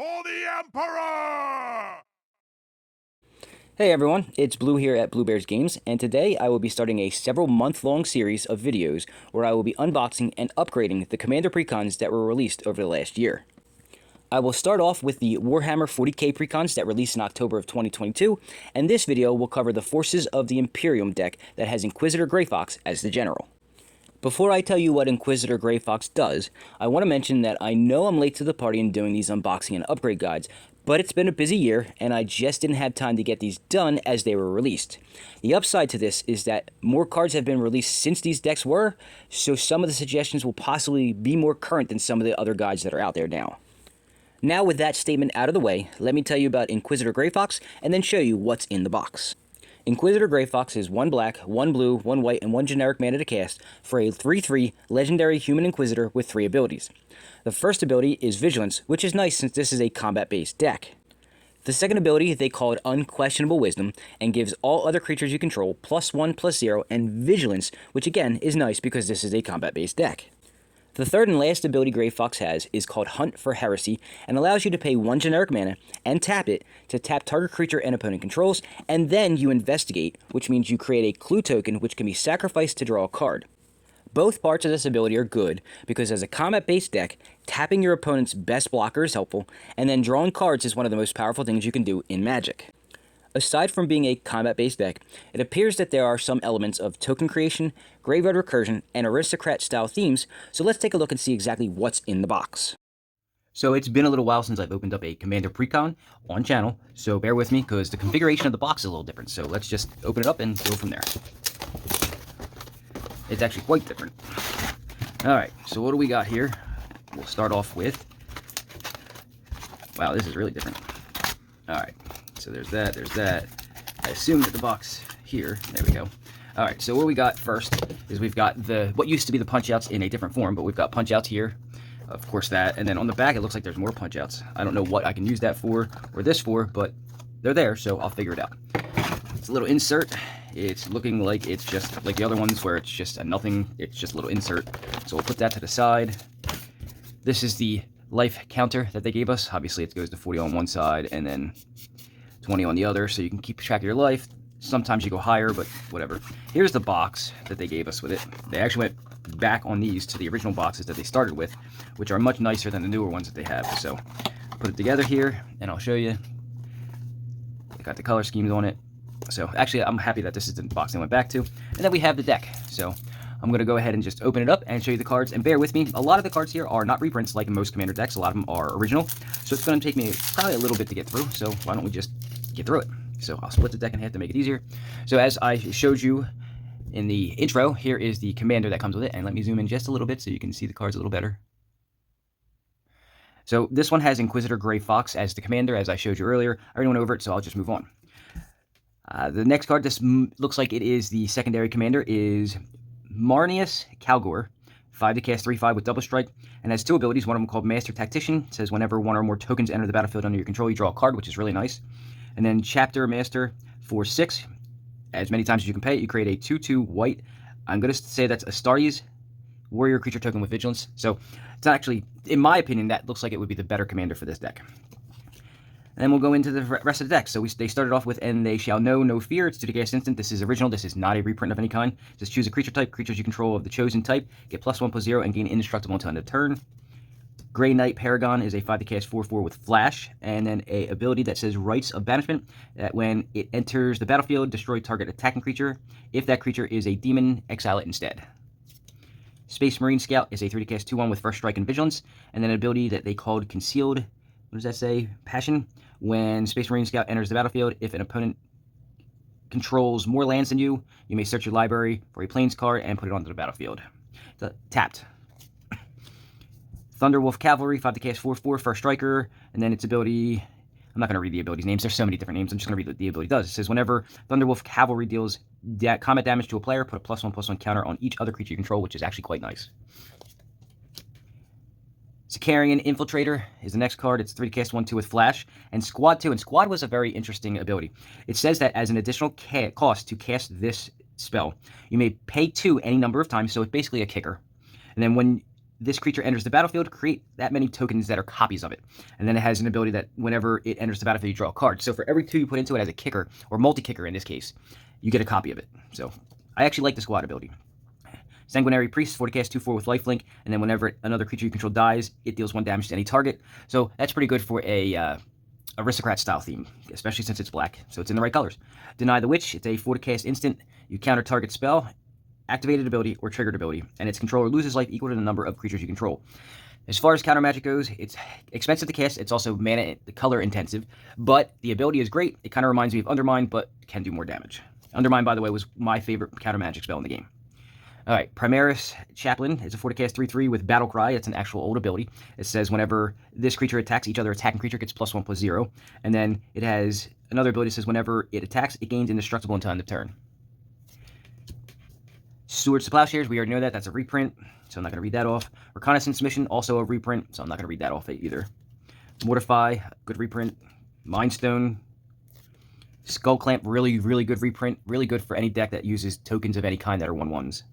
for the Emperor! Hey everyone, it's Blue here at Blue Bears Games, and today I will be starting a several month-long series of videos where I will be unboxing and upgrading the Commander precons that were released over the last year. I will start off with the Warhammer 40k precons that released in October of 2022, and this video will cover the Forces of the Imperium deck that has Inquisitor Greyfox as the general. Before I tell you what Inquisitor Greyfox does, I want to mention that I know I'm late to the party in doing these unboxing and upgrade guides, but it's been a busy year, and I just didn't have time to get these done as they were released. The upside to this is that more cards have been released since these decks were, so some of the suggestions will possibly be more current than some of the other guides that are out there now. Now with that statement out of the way, let me tell you about Inquisitor Greyfox, and then show you what's in the box. Inquisitor Greyfox is 1 black, 1 blue, 1 white, and 1 generic mana to cast for a 3/3 legendary human Inquisitor with 3 abilities. The first ability is Vigilance, which is nice since this is a combat-based deck. The second ability they call it Unquestionable Wisdom, and gives all other creatures you control +1/+0 and Vigilance, which again is nice because this is a combat-based deck. The third and last ability Greyfox has is called Hunt for Heresy, and allows you to pay 1 generic mana and tap it to tap target creature and opponent controls, and then you investigate, which means you create a clue token which can be sacrificed to draw a card. Both parts of this ability are good, because as a combat-based deck, tapping your opponent's best blocker is helpful, and then drawing cards is one of the most powerful things you can do in Magic. Aside from being a combat-based deck, it appears that there are some elements of token creation, graveyard recursion, and aristocrat-style themes, so let's take a look and see exactly what's in the box. So it's been a little while since I've opened up a Commander precon on channel, so bear with me because the configuration of the box is a little different, so let's just open it up and go from there. It's actually quite different. Alright, so what do we got here? We'll start off with... Wow, this is really different. Alright. So there's that. I assume that the box here, there we go. Alright, so what we got first is we've got what used to be the punch-outs in a different form, but we've got punch-outs here, of course that, and then on the back it looks like there's more punch-outs. I don't know what I can use that for, or this for, but they're there, so I'll figure it out. It's a little insert. It's looking like it's just like the other ones where it's just a nothing, it's just a little insert. So we'll put that to the side. This is the life counter that they gave us. Obviously it goes to 40 on one side, and then 20 on the other, so you can keep track of your life. Sometimes you go higher, but whatever. Here's the box that they gave us with it. They actually went back on these to the original boxes that they started with, which are much nicer than the newer ones that they have. So put it together here, and I'll show you. They got the color schemes on it. So actually, I'm happy that this is the box they went back to. And then we have the deck. So I'm going to go ahead and just open it up and show you the cards. And bear with me, a lot of the cards here are not reprints like in most Commander decks. A lot of them are original. So it's going to take me probably a little bit to get through. So why don't we just get through it? So I'll split the deck in half to make it easier. So as I showed you in the intro, here is the Commander that comes with it. And let me zoom in just a little bit so you can see the cards a little better. So this one has Inquisitor Greyfox as the Commander, as I showed you earlier. I already went over it, so I'll just move on. The next card, this looks like it is the secondary Commander, is Marnius Calgor, 5 to cast 3/5 with double strike, and has 2 abilities, one of them called Master Tactician. It says whenever 1 or more tokens enter the battlefield under your control, you draw a card, which is really nice. And then Chapter Master for 6, as many times as you can pay it, you create a 2/2 white. I'm going to say that's Astartes warrior creature token with vigilance. So it's actually, in my opinion, that looks like it would be the better Commander for this deck. And then we'll go into the rest of the deck. So they started off with And They Shall Know No Fear. It's 2 to cast instant. This is original. This is not a reprint of any kind. Just choose a creature type. Creatures you control of the chosen type get +1/+0 and gain indestructible until end of turn. Grey Knight Paragon is a 5 to cast 4/4 with flash. And then a ability that says Rites of Banishment, that when it enters the battlefield, destroy target attacking creature. If that creature is a demon, exile it instead. Space Marine Scout is a 3 to cast 2/1 with first strike and vigilance. And then an ability that they called Concealed, what does that say? Passion. When Space Marine Scout enters the battlefield, if an opponent controls more lands than you, you may search your library for a plains card and put it onto the battlefield. Tapped. Thunderwolf Cavalry, 5 to cast 4/4, first striker, and then its ability... I'm not going to read the ability's names. There's so many different names. I'm just going to read what the ability does. It says whenever Thunderwolf Cavalry deals combat damage to a player, put a +1/+1 counter on each other creature you control, which is actually quite nice. Sicarian Infiltrator is the next card. It's 3 to cast 1/2 with flash. And Squad 2. And Squad was a very interesting ability. It says that as an additional cost to cast this spell, you may pay 2 any number of times, so it's basically a kicker. And then when this creature enters the battlefield, create that many tokens that are copies of it. And then it has an ability that whenever it enters the battlefield, you draw a card. So for every 2 you put into it as a kicker, or multi-kicker in this case, you get a copy of it. So I actually like the squad ability. Sanguinary Priest, 40 cast 2/4 with lifelink, and then whenever another creature you control dies, it deals 1 damage to any target. So that's pretty good for a aristocrat style theme, especially since it's black, so it's in the right colors. Deny the Witch, it's a 40 cast instant. You counter target spell, activated ability, or triggered ability, and its controller loses life equal to the number of creatures you control. As far as counter magic goes, it's expensive to cast, it's also mana color intensive, but the ability is great. It kind of reminds me of Undermine, but can do more damage. Undermine, by the way, was my favorite counter magic spell in the game. Alright, Primaris Chaplain is a 40 cast 3/3 with Battle Cry. It's an actual old ability. It says whenever this creature attacks, each other attacking creature gets +1/+0. And then it has another ability that says whenever it attacks, it gains indestructible until end of turn. Stewards to Plowshares, we already know that. That's a reprint, so I'm not going to read that off. Reconnaissance Mission, also a reprint, so I'm not going to read that off either. Mortify, good reprint. Mindstone. Skull Clamp, really, really good reprint. Really good for any deck that uses tokens of any kind that are 1/1s.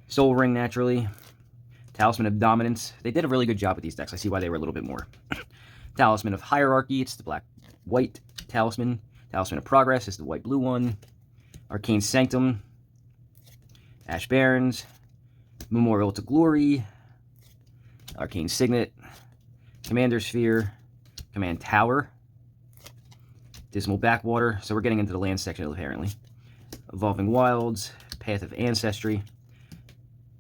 Soul Ring, naturally. Talisman of Dominance. They did a really good job with these decks. I see why they were a little bit more. Talisman of Hierarchy. It's the black-white Talisman. Talisman of Progress is the white-blue one. Arcane Sanctum. Ash Barrens. Memorial to Glory. Arcane Signet. Commander Sphere. Command Tower. Dismal Backwater. So we're getting into the land section, apparently. Evolving Wilds. Path of Ancestry.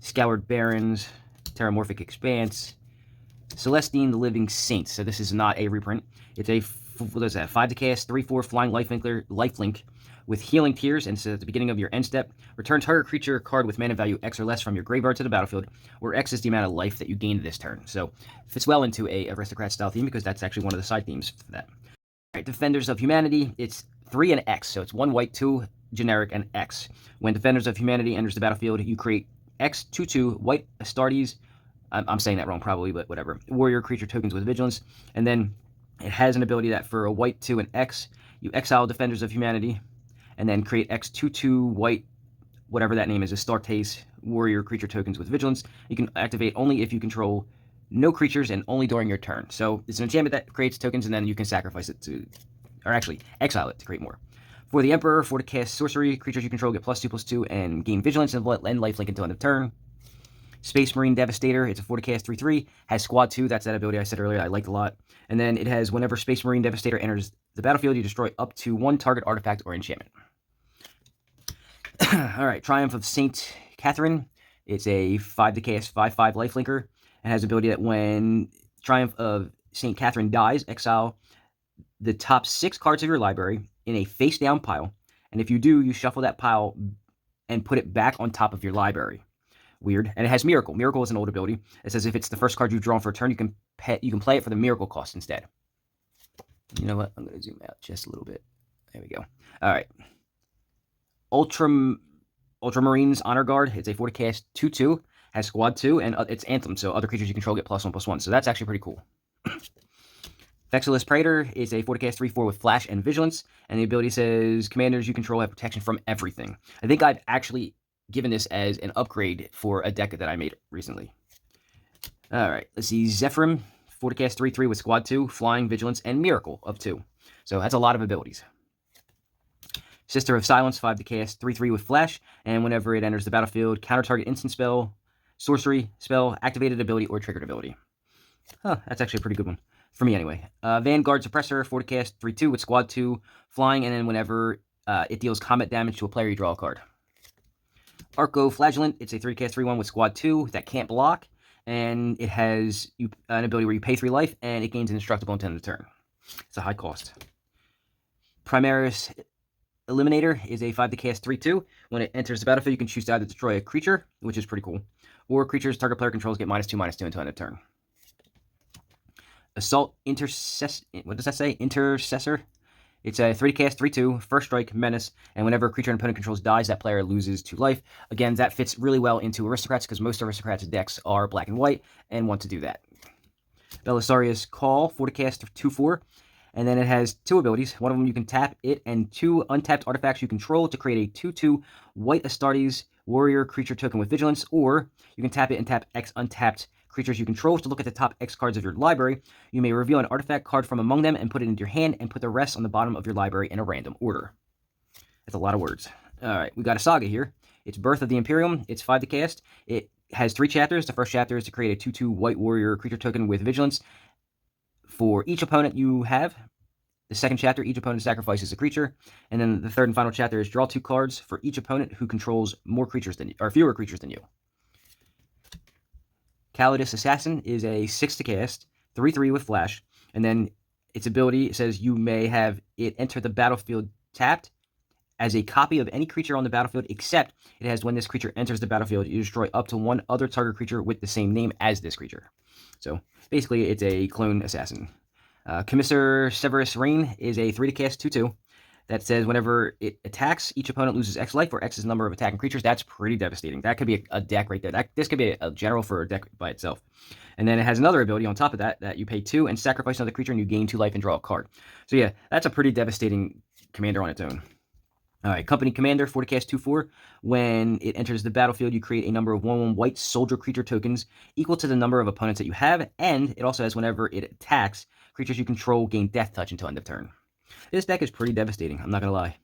Scoured Barrens, Terramorphic Expanse, Celestine the Living Saint. So this is not a reprint. It's a, what is that, 5 to cast, 3/4 flying lifelink with Healing Tears, and so at the beginning of your end step, return target creature card with mana value X or less from your graveyard to the battlefield, where X is the amount of life that you gained this turn. So fits well into a aristocrat style theme because that's actually one of the side themes for that. Alright, Defenders of Humanity, it's 3 and X, so it's 1 white, 2 generic, and X. When Defenders of Humanity enters the battlefield, you create X 2/2 white Astartes. I'm saying that wrong probably, but whatever. Warrior creature tokens with vigilance. And then it has an ability that for a white 2 and X, you exile Defenders of Humanity, and then create X 2/2 white, whatever that name is, Astartes, warrior creature tokens with vigilance. You can activate only if you control no creatures and only during your turn. So it's an enchantment that creates tokens, and then you can sacrifice it to, or actually exile it to create more. For the Emperor, 4 to cast sorcery, creatures you control get +2/+2 and gain vigilance and lifelink until end of turn. Space Marine Devastator, it's a 4 to cast 3/3, has Squad 2, that's that ability I said earlier I liked a lot. And then it has whenever Space Marine Devastator enters the battlefield, you destroy up to 1 target artifact or enchantment. Alright, Triumph of Saint Catherine, it's a 5 to cast 5/5 lifelinker, and has the ability that when Triumph of Saint Catherine dies, exile the top 6 cards of your library in a face-down pile, and if you do, you shuffle that pile and put it back on top of your library. Weird. And it has Miracle. Miracle is an old ability. It says if it's the first card you've drawn for a turn, you can play it for the Miracle cost instead. You know what? I'm going to zoom out just a little bit. There we go. All right. Ultramarines Honor Guard. It's a 4 to cast 2/2, has Squad 2, and it's Anthem, so other creatures you control get +1/+1. So that's actually pretty cool. Vexilus Praetor is a 4 to cast 3/4 with Flash and Vigilance, and the ability says commanders you control have protection from everything. I think I've actually given this as an upgrade for a deck that I made recently. Alright, let's see. Zephyrim, 4 to cast 3/3 with Squad 2, Flying, Vigilance, and Miracle of 2. So that's a lot of abilities. Sister of Silence, 5 to cast 3/3 with Flash, and whenever it enters the battlefield, counter target instant spell, sorcery, spell, activated ability, or triggered ability. Huh, that's actually a pretty good one. For me, anyway. Vanguard Suppressor, 4 to cast 3/2 with Squad 2, Flying, and then whenever it deals combat damage to a player, you draw a card. Arco Flagellant, it's a 3 to cast 3/1 with Squad 2 that can't block, and it has an ability where you pay 3 life, and it gains indestructible until end of turn. It's a high cost. Primaris Eliminator is a 5 to cast 3/2. When it enters the battlefield, you can choose to either destroy a creature, which is pretty cool, or creatures target player controls get -2/-2 until end of turn. Assault Intercessor. What does that say? Intercessor. It's a 3 to cast 3/2, first strike, menace, and whenever a creature an opponent controls dies, that player loses 2 life. Again, that fits really well into Aristocrats because most Aristocrats decks are black and white and want to do that. Belisarius Call, 4 to cast 2/4, and then it has 2 abilities. One of them you can tap it and 2 untapped artifacts you control to create a 2/2 white Astartes warrior creature token with vigilance, or you can tap it and tap X untapped creatures you control to look at the top X cards of your library. You may reveal an artifact card from among them and put it into your hand, and put the rest on the bottom of your library in a random order. That's a lot of words. All right, we got a saga here. It's Birth of the Imperium. It's 5 to cast. It has 3 chapters. The first chapter is to create a 2/2 white warrior creature token with vigilance for each opponent you have. The second chapter, each opponent sacrifices a creature. And then the third and final chapter is draw 2 cards for each opponent who controls more creatures than you, or fewer creatures than you. Calidus Assassin is a 6 to cast, 3/3 with flash. And then its ability says you may have it enter the battlefield tapped as a copy of any creature on the battlefield, except it has when this creature enters the battlefield, you destroy up to 1 other target creature with the same name as this creature. So basically, it's a clone assassin. Commissar Severus Reign is a 3 to cast 2/2 that says whenever it attacks, each opponent loses X life, or X is the number of attacking creatures. That's pretty devastating. That could be a deck right there. This could be a general for a deck by itself. And then it has another ability on top of that you pay 2 and sacrifice another creature, and you gain 2 life and draw a card. So yeah, that's a pretty devastating commander on its own. All right, Company Commander, 4 to cast 2/4. When it enters the battlefield, you create a number of 1/1 white soldier creature tokens equal to the number of opponents that you have, and it also has whenever it attacks, creatures you control gain death touch until end of turn. This deck is pretty devastating, I'm not going to lie.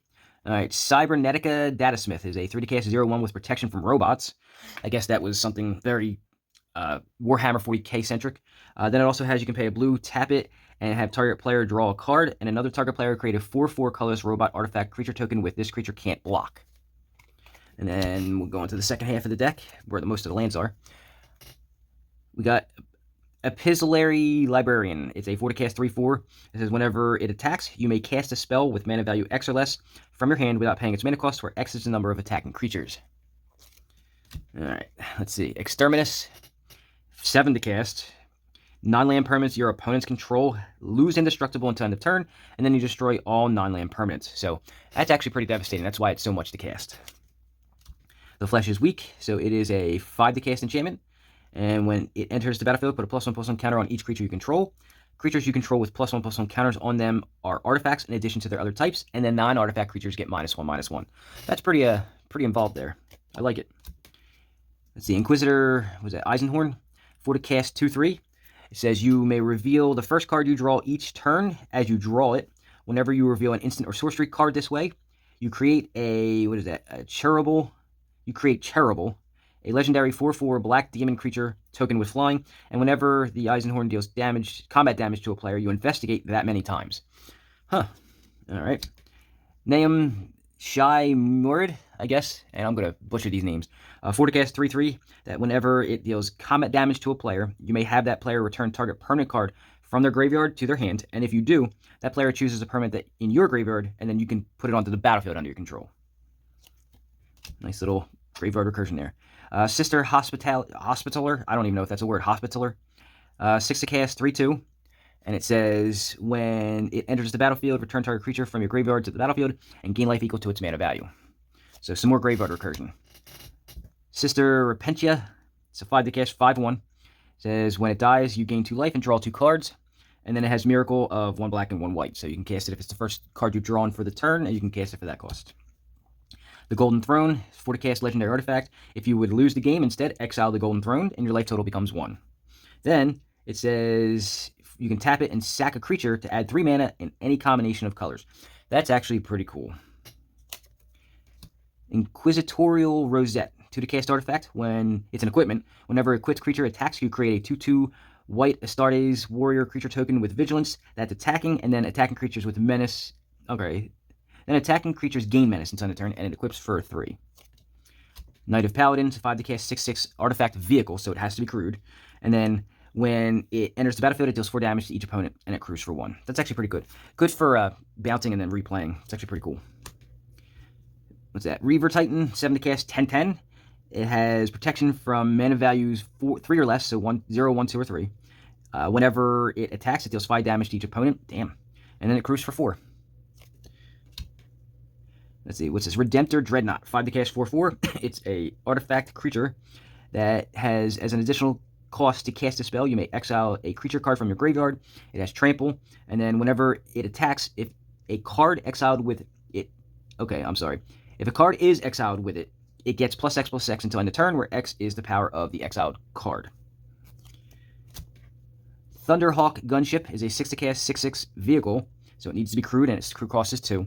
All right, Cybernetica Datasmith is a 3 to cast 0/1 with protection from robots. I guess that was something very Warhammer 40k centric. Then it also has you can pay a blue, tap it, and have target player draw a card, and another target player create a 4/4 colorless robot artifact creature token with this creature can't block. And then we'll go into the second half of the deck, where most of the lands are. We got Epistolary Librarian. It's a 4 to cast 3/4. It says whenever it attacks, you may cast a spell with mana value X or less from your hand without paying its mana cost, where X is the number of attacking creatures. Alright, let's see. Exterminus, 7 to cast. Non-land permanents your opponents control lose indestructible until end of turn, and then you destroy all non-land permanents. So that's actually pretty devastating. That's why it's so much to cast. The Flesh is weak, so it is a 5 to cast enchantment. And when it enters the battlefield, put a +1/+1 counter on each creature you control. Creatures you control with +1/+1 counters on them are artifacts in addition to their other types, and then non-artifact creatures get -1/-1. That's pretty involved there. I like it. Let's see, Inquisitor, was that Eisenhorn? 4 to cast 2/3. It says you may reveal the first card you draw each turn as you draw it. Whenever you reveal an instant or sorcery card this way, you create a, Cherubble. You create Cherubble, a legendary 4/4 black demon creature token with flying, and whenever the Eisenhorn deals combat damage to a player, you investigate that many times. Huh. Alright. Naum Shai Murid, I guess, and I'm going to butcher these names. 4 to cast 3/3, that whenever it deals combat damage to a player, you may have that player return target permanent card from their graveyard to their hand, and if you do, that player chooses a permanent that in your graveyard, and then you can put it onto the battlefield under your control. Nice little graveyard recursion there. Sister Hospitaller, I don't even know if that's a word, Hospitaller. 6 to cast 3/2. And it says, when it enters the battlefield, return target creature from your graveyard to the battlefield and gain life equal to its mana value. So some more graveyard recursion. Sister Repentia, it's a 5 to cast 5/1. It says, when it dies, you gain 2 life and draw 2 cards. And then it has Miracle of 1 black and 1 white. So you can cast it if it's the first card you've drawn for the turn, and you can cast it for that cost. The Golden Throne, 4 to cast legendary artifact. If you would lose the game, instead exile the Golden Throne, and your life total becomes 1. Then it says you can tap it and sack a creature to add 3 mana in any combination of colors. That's actually pretty cool. Inquisitorial Rosette, 2 to cast artifact. When it's an equipment, whenever a quits creature attacks, you create a 2/2 white Astartes warrior creature token with vigilance that's attacking, and then attacking creatures with menace. Okay. Then attacking creatures gain menace until end of turn, and it equips for 3. Knight of Paladins, 5 to cast 6/6 artifact vehicle, so it has to be crewed. And then when it enters the battlefield, it deals 4 damage to each opponent, and it crews for 1. That's actually pretty good. Good for bouncing and then replaying. It's actually pretty cool. What's that? Reaver Titan, 7 to cast 10/10. It has protection from mana values 3 or less, so 0, 1, 2, or 3. Whenever it attacks, it deals 5 damage to each opponent. Damn. And then it crews for 4. Let's see, what's this? Redemptor Dreadnought, 5 to cast 4/4. It's a artifact creature that has, as an additional cost to cast a spell, you may exile a creature card from your graveyard. It has Trample, and then whenever it attacks, if a card exiled with it... Okay, I'm sorry. If a card is exiled with it, it gets +X/+X until end of turn, where X is the power of the exiled card. Thunderhawk gunship is a 6-cast 6/6 vehicle, so it needs to be crewed, and its crew cost is 2.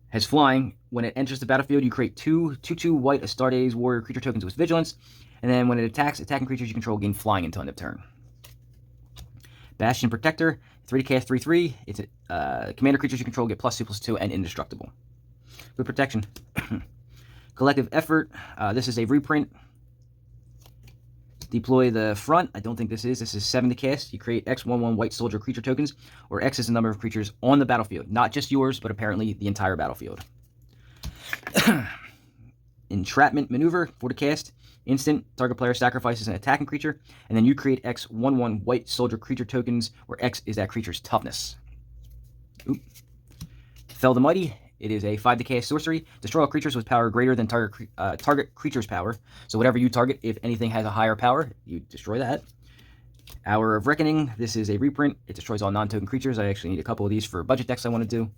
Has flying. When it enters the battlefield, you create 2/2 white Astartes warrior creature tokens with vigilance, and then when it attacks, attacking creatures you control gain flying until end of turn. Bastion Protector, 3-cast 3/3. It's commander creatures you control get +2/+2 and indestructible. Good protection. Collective Effort. This is a reprint. Deploy the front. I don't think this is. This is 7 to cast. You create X/1/1 white soldier creature tokens, or X is the number of creatures on the battlefield. Not just yours, but apparently the entire battlefield. Entrapment Maneuver, 4 to cast. Instant. Target player sacrifices an attacking creature, and then you create X/1/1 white soldier creature tokens, where X is that creature's toughness. Oop. Fell the Mighty. It is a 5 to cast sorcery. Destroy all creatures with power greater than target creature's power. So whatever you target, if anything has a higher power, you destroy that. Hour of Reckoning. This is a reprint. It destroys all non-token creatures. I actually need a couple of these for budget decks I want to do.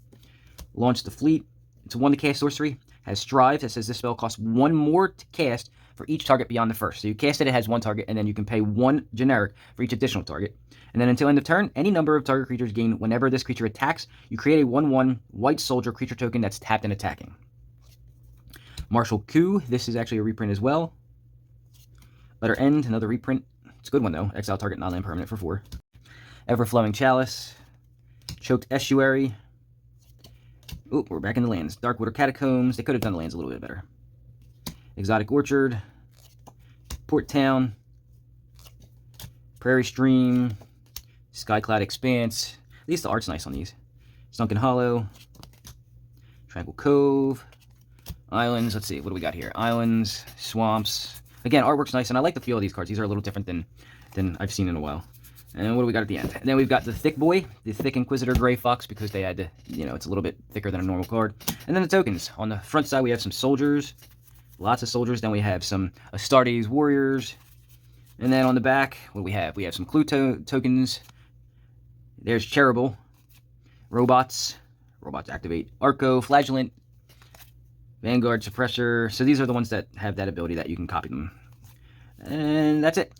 Launch the Fleet. It's a 1 to cast sorcery. Has Strive. That says this spell costs 1 more to cast for each target beyond the first. So you cast it, it has 1 target, and then you can pay 1 generic for each additional target. And then until end of turn, any number of target creatures gain whenever this creature attacks. You create a 1/1 white soldier creature token that's tapped and attacking. Martial Coup. This is actually a reprint as well. Letter End, another reprint. It's a good one though. Exile target non-land permanent for 4. Everflowing Chalice. Choked Estuary. Oop, we're back in the lands. Darkwater Catacombs. They could have done the lands a little bit better. Exotic Orchard. Port Town. Prairie Stream. Skyclad Expanse. At least the art's nice on these. Sunken Hollow. Tranquil Cove. Islands. Let's see. What do we got here? Islands. Swamps. Again, artwork's nice, and I like the feel of these cards. These are a little different than I've seen in a while. And what do we got at the end? And then we've got the Thick Boy, the Thick Inquisitor Grey Fox, because they had to, it's a little bit thicker than a normal card. And then the tokens. On the front side, we have some soldiers. Lots of soldiers. Then we have some Astartes Warriors. And then on the back, what do we have? We have some clue tokens. There's Cherubble. Robots. Robots activate. Arco. Flagellant. Vanguard Suppressor. So these are the ones that have that ability that you can copy them. And that's it.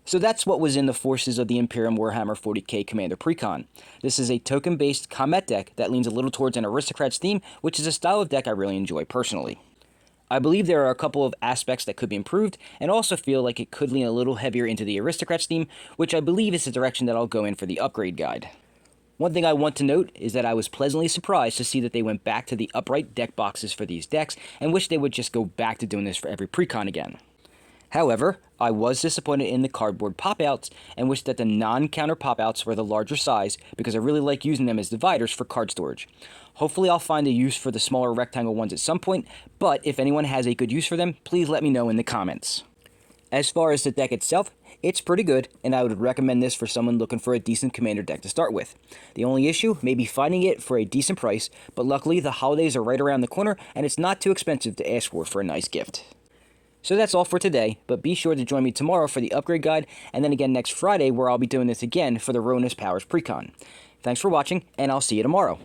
So that's what was in the Forces of the Imperium Warhammer 40k Commander Precon. This is a token-based combat deck that leans a little towards an Aristocrats theme, which is a style of deck I really enjoy personally. I believe there are a couple of aspects that could be improved, and also feel like it could lean a little heavier into the Aristocrats theme, which I believe is the direction that I'll go in for the upgrade guide. One thing I want to note is that I was pleasantly surprised to see that they went back to the upright deck boxes for these decks, and wish they would just go back to doing this for every precon again. However, I was disappointed in the cardboard pop-outs, and wish that the non-counter pop-outs were the larger size, because I really like using them as dividers for card storage. Hopefully I'll find a use for the smaller rectangle ones at some point, but if anyone has a good use for them, please let me know in the comments. As far as the deck itself, it's pretty good, and I would recommend this for someone looking for a decent commander deck to start with. The only issue may be finding it for a decent price, but luckily the holidays are right around the corner, and it's not too expensive to ask for a nice gift. So that's all for today, but be sure to join me tomorrow for the upgrade guide, and then again next Friday where I'll be doing this again for the Ronus Powers Precon. Thanks for watching, and I'll see you tomorrow.